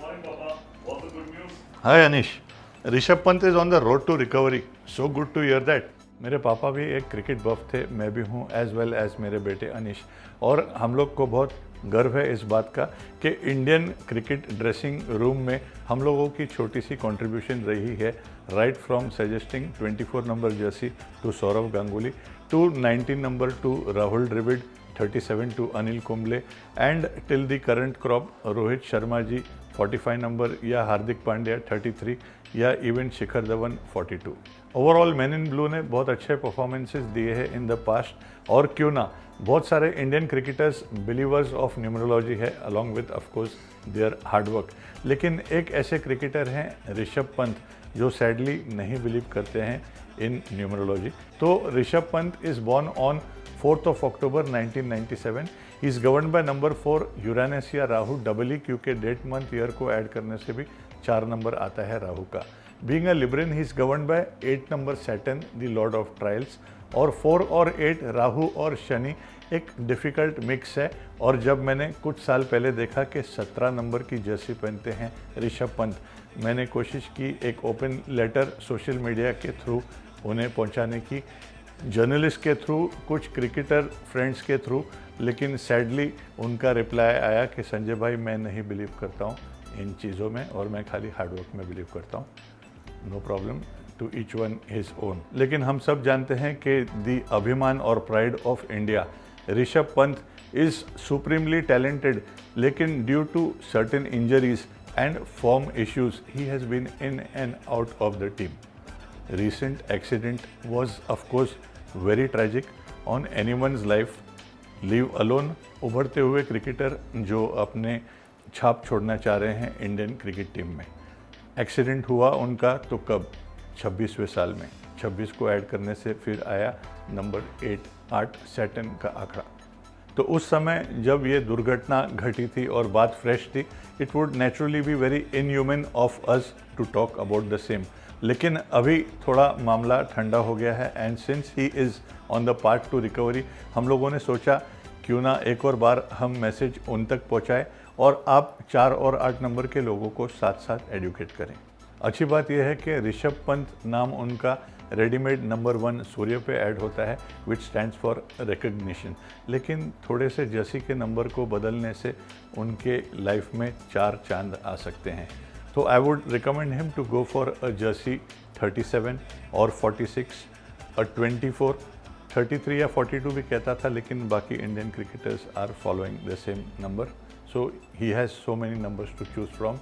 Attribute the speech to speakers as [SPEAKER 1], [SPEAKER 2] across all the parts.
[SPEAKER 1] morning, Papa. What's the good news?
[SPEAKER 2] Hi Anish. Rishabh Pant is on the road to recovery. So good to hear that. मेरे पापा भी एक cricket बफ थे, मैं भी हूँ, एज वेल एज मेरे बेटे अनिश. और हम लोग को बहुत गर्व है इस बात का कि इंडियन क्रिकेट ड्रेसिंग रूम में हम लोगों की छोटी सी कंट्रीब्यूशन रही है, right from suggesting 24 number jersey to Sourav Ganguly, to 19 number to Rahul Dravid, 37 to Anil Kumble, and till the current crop Rohit Sharma ji 45 number, या हार्दिक पांड्या 33, या even Shikhar Dhawan 42. Overall men in blue ने बहुत अच्छे परफॉर्मेंसेस दिए हैं इन द पास्ट, और क्यों ना बहुत सारे Indian cricketers believers of numerology है along with of course there hard work. लेकिन एक ऐसे क्रिकेटर हैं ऋषभ पंत जो सैडली नहीं बिलीव करते हैं इन न्यूमरोलॉजी. तो Rishabh Pant is born on 4th of October 1997. He is governed by number 4 Uranus या राहु डबली, क्योंकि डेट मंथ ईयर को ऐड करने से भी 4 नंबर आता है राहु का. Being a Libran he is governed by 8 number Saturn the lord of trials, और 4 और 8 राहु और शनि एक डिफ़िकल्ट मिक्स है. और जब मैंने कुछ साल पहले देखा कि 17 नंबर की जर्सी पहनते हैं ऋषभ पंत, मैंने कोशिश की एक ओपन लेटर सोशल मीडिया के थ्रू उन्हें पहुंचाने की, जर्नलिस्ट के थ्रू, कुछ क्रिकेटर फ्रेंड्स के थ्रू, लेकिन सैडली उनका रिप्लाई आया कि संजय भाई मैं नहीं बिलीव करता हूँ इन चीज़ों में, और मैं खाली हार्डवर्क में बिलीव करता हूँ. No problem, to each one his own. लेकिन हम सब जानते हैं कि दी अभिमान और pride of India Rishabh Pant is supremely talented, लेकिन due to certain injuries and form issues he has been in and out of the team. Recent accident was of course very tragic on anyone's life. Leave alone उभरते हुए cricketer जो अपने छाप छोड़ना चाह रहे हैं इंडियन क्रिकेट टीम में. एक्सीडेंट हुआ उनका तो कब, 26वें साल में. 26 को ऐड करने से फिर आया नंबर 8 सैटर्न का आंकड़ा. तो उस समय जब ये दुर्घटना घटी थी और बात फ्रेश थी, it would naturally be very inhuman of us to talk about the same. लेकिन अभी थोड़ा मामला ठंडा हो गया है, and since he is on the part to recovery, हम लोगों ने सोचा क्यों ना एक और बार हम मैसेज उन तक पहुंचाएं और आप 4 और 8 नंबर के लोगों को साथ साथ एडुकेट करें. अच्छी बात यह है कि ऋषभ पंत नाम उनका रेडीमेड नंबर 1 सूर्य पे ऐड होता है, विच स्टैंड्स फॉर रिकग्निशन. लेकिन थोड़े से जर्सी के नंबर को बदलने से उनके लाइफ में 4 चांद आ सकते हैं. तो I would recommend him to go for a jersey 37 और 46, अ 24, 33 या 42 भी कहता था, लेकिन बाकी Indian cricketers are following the same number. So he has so many numbers to choose from.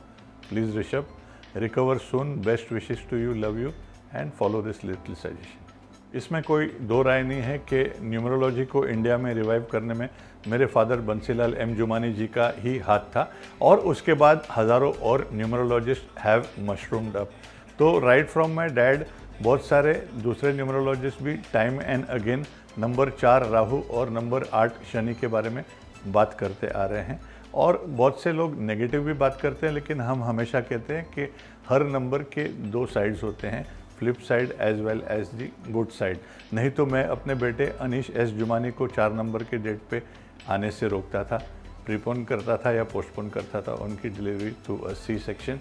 [SPEAKER 2] Please Rishabh, recover soon, best wishes to you, love you, and follow this little suggestion. इसमें कोई दो राय नहीं है कि न्यूमरोलॉजी को India में revive करने में मेरे फादर बंसीलाल एम जुमानी जी का ही हाथ था, और उसके बाद हज़ारों और न्यूमरोलॉजिस्ट हैव मशरूम्ड अप. तो राइट फ्रॉम माय डैड बहुत सारे दूसरे न्यूमरोलॉजिस्ट भी time and again number 4 Rahu और नंबर 8 शनि के बारे में बात करते आ रहे हैं. और बहुत से लोग नेगेटिव भी बात करते हैं, लेकिन हम हमेशा कहते हैं कि हर नंबर के 2 साइड्स होते हैं, flip side as well as the good side. नहीं तो मैं अपने बेटे अनिश एस जुमानी को 4 नंबर के डेट पे आने से रोकता था, प्रीपोन करता था या पोस्टपोन करता था उनकी delivery through a C section.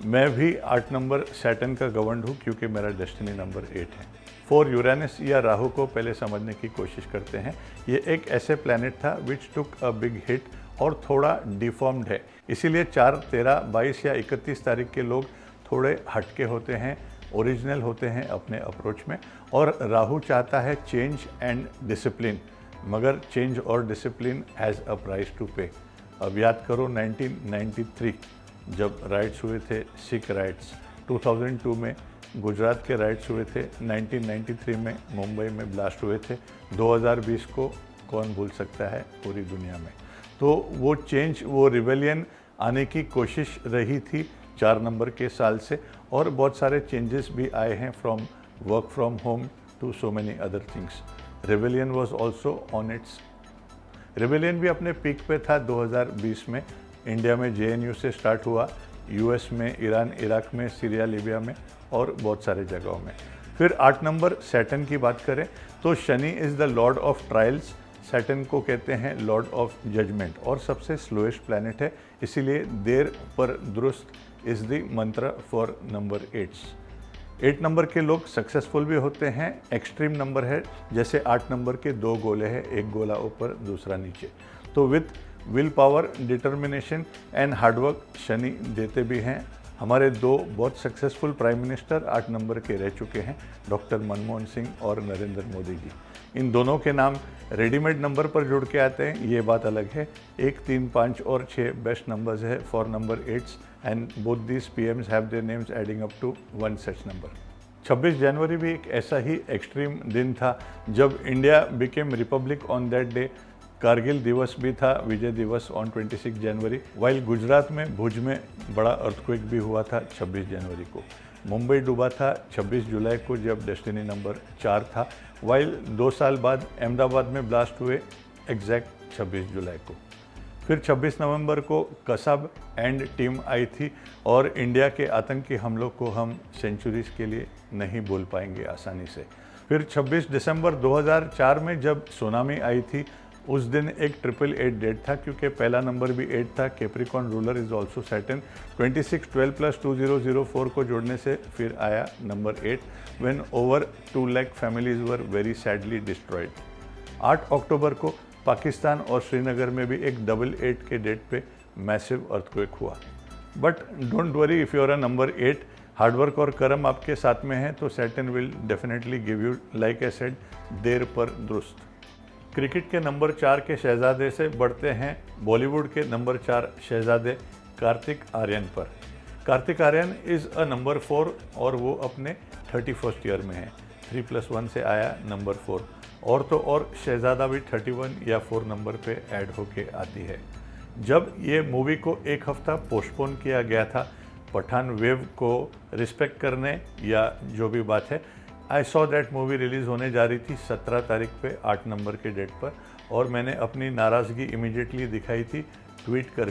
[SPEAKER 2] मैं भी 8 नंबर सैटर्न का गवर्नड हूँ, क्योंकि मेरा डेस्टिनी नंबर 8 है. 4 यूरानस या राहु को पहले समझने की कोशिश करते हैं. ये एक ऐसे प्लैनेट था विच टुक अ बिग हिट और थोड़ा डिफॉर्म्ड है, इसीलिए 4, 13, 22 या 31 तारीख के लोग थोड़े हटके होते हैं, ओरिजिनल होते हैं अपने अप्रोच में. और राहु चाहता है चेंज एंड डिसिप्लिन, मगर चेंज और discipline has a price to pay. अब याद करो 1993 जब राइट्स हुए थे, सिख राइट्स. 2002 में गुजरात के राइट्स हुए थे. 1993 में मुंबई में ब्लास्ट हुए थे. 2020 को कौन भूल सकता है पूरी दुनिया में. तो वो चेंज, वो रिवेलियन आने की कोशिश रही थी 4 नंबर के साल से, और बहुत सारे चेंजेस भी आए हैं from work from home to so many other things. Rebellion was also on its. Rebellion भी अपने पीक पे था 2020 में. इंडिया में JNU से स्टार्ट हुआ, US में, ईरान इराक में, सीरिया लीबिया में, और बहुत सारे जगहों में. फिर 8 नंबर सैटर्न की बात करें तो Shani is the lord of trials. Saturn को कहते हैं लॉर्ड ऑफ जजमेंट और सबसे स्लोएस्ट प्लैनेट है, इसीलिए देर पर दुरुस्त इज़ द मंत्र फॉर नंबर 8 नंबर के लोग सक्सेसफुल भी होते हैं। एक्सट्रीम नंबर है, जैसे 8 नंबर के 2 गोले हैं, एक गोला ऊपर दूसरा नीचे। तो with will power, determination and hard work Shani देते भी हैं। हमारे 2 बहुत सक्सेसफुल प्राइम मिनिस्टर 8 नंबर के रह चुके हैं, डॉक्टर मनमोहन सिंह और नरेंद्र मोदी जी। इन दोनों के नाम रेडीमेड नंबर पर जुड़ के आते हैं, ये बात अलग है। 1, 3, 5 और 6 बेस्ट नंबर्स है for number 8 and both these PMs have their names adding up to 1 such number. 26 जनवरी भी एक ऐसा ही एक्सट्रीम दिन था जब India became republic on that day. Kargil दिवस भी था, विजय दिवस ऑन 26 जनवरी। वाइल गुजरात में भुज में बड़ा अर्थक्वेक भी हुआ था 26 जनवरी को। मुंबई डूबा था 26 जुलाई को जब डेस्टिनी नंबर 4 था। वाइल 2 साल बाद अहमदाबाद में ब्लास्ट हुए एग्जैक्ट 26 जुलाई को। फिर 26 नवंबर को कसब एंड टीम आई थी और इंडिया के आतंकी हमलों को हम सेंचुरीज के लिए नहीं भूल पाएंगे आसानी से। फिर 26 दिसंबर 2004 में जब सुनामी आई थी, उस दिन एक 888 डेट था क्योंकि पहला नंबर भी 8 था। Capricorn ruler is also Saturn. 26, 12 + 2004 को जोड़ने से फिर आया number 8 when over 2 lakh families were very sadly destroyed. 8 अक्टूबर को पाकिस्तान और श्रीनगर में भी एक 888 के डेट पे मैसिव अर्थक्वेक हुआ। But don't worry, if you are a number 8, hard work और कर्म आपके साथ में है तो Saturn will definitely give you, like I said, देर पर दुरुस्त। क्रिकेट के नंबर 4 के शहजादे से बढ़ते हैं बॉलीवुड के नंबर 4 शहजादे कार्तिक आर्यन पर। Kartik Aaryan is a number 4 और वो अपने 31st ईयर में है। 3 + 1 से आया नंबर 4। और तो और शहजादा भी 31 या 4 नंबर पे ऐड होके आती है। जब ये मूवी को एक हफ्ता पोस्टपोन किया गया था पठान वेव को रिस्पेक्ट करने या जो भी बात है, I saw that movie release होने जा रही थी 17 तारीख पे 8 नंबर के डेट पर, और मैंने अपनी नाराज़गी इमीडिएटली दिखाई थी ट्वीट कर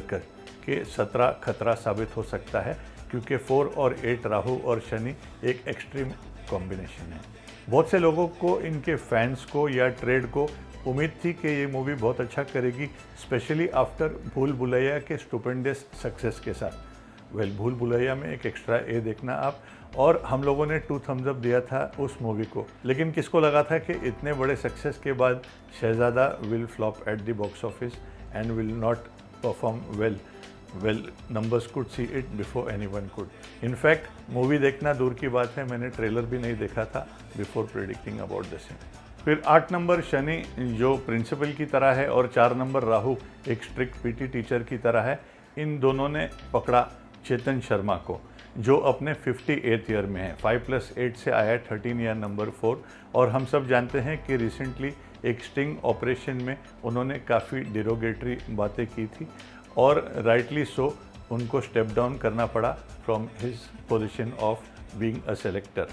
[SPEAKER 2] कि 17 खतरा साबित हो सकता है क्योंकि 4 और 8 राहु और शनि एक एक्सट्रीम कॉम्बिनेशन है। बहुत से लोगों को, इनके फैंस को या ट्रेड को उम्मीद थी कि ये मूवी बहुत अच्छा करेगी, स्पेशली आफ्टर भूल भुलैया के स्टुपेंडियस सक्सेस के साथ। वेल, भूल भुलैया में एक एक्स्ट्रा ए देखना आप, और हम लोगों ने 2 thumbs up दिया था उस मूवी को। लेकिन किसको लगा था कि इतने बड़े सक्सेस के बाद Shehzada will flop at the box office and will not perform well. Well, numbers could see it before anyone could. In fact, movie देखना दूर की बात है, मैंने ट्रेलर भी नहीं देखा था before predicting about the same. फिर 8 नंबर शनि जो प्रिंसिपल की तरह है और 4 नंबर राहु एक स्ट्रिक्ट PT टीचर की तरह है। इन दोनों ने पकड़ा चेतन शर्मा को जो अपने 58th ईयर में है। 5 + 8 से आया 13 या नंबर 4। और हम सब जानते हैं कि रिसेंटली एक स्टिंग ऑपरेशन में उन्होंने काफ़ी डिरोगेटरी बातें की थी और राइटली सो उनको स्टेप डाउन करना पड़ा from his position of being a selector.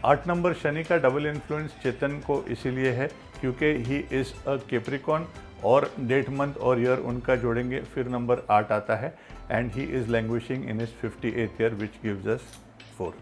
[SPEAKER 2] 8 number Shani का डबल इन्फ्लुएंस चेतन को इसीलिए है क्योंकि ही इज़ अ कैप्रिकॉन, और डेट, मंथ और ईयर उनका जोड़ेंगे फिर नंबर 8 आता है, and he is languishing in his 58th year which gives us 4।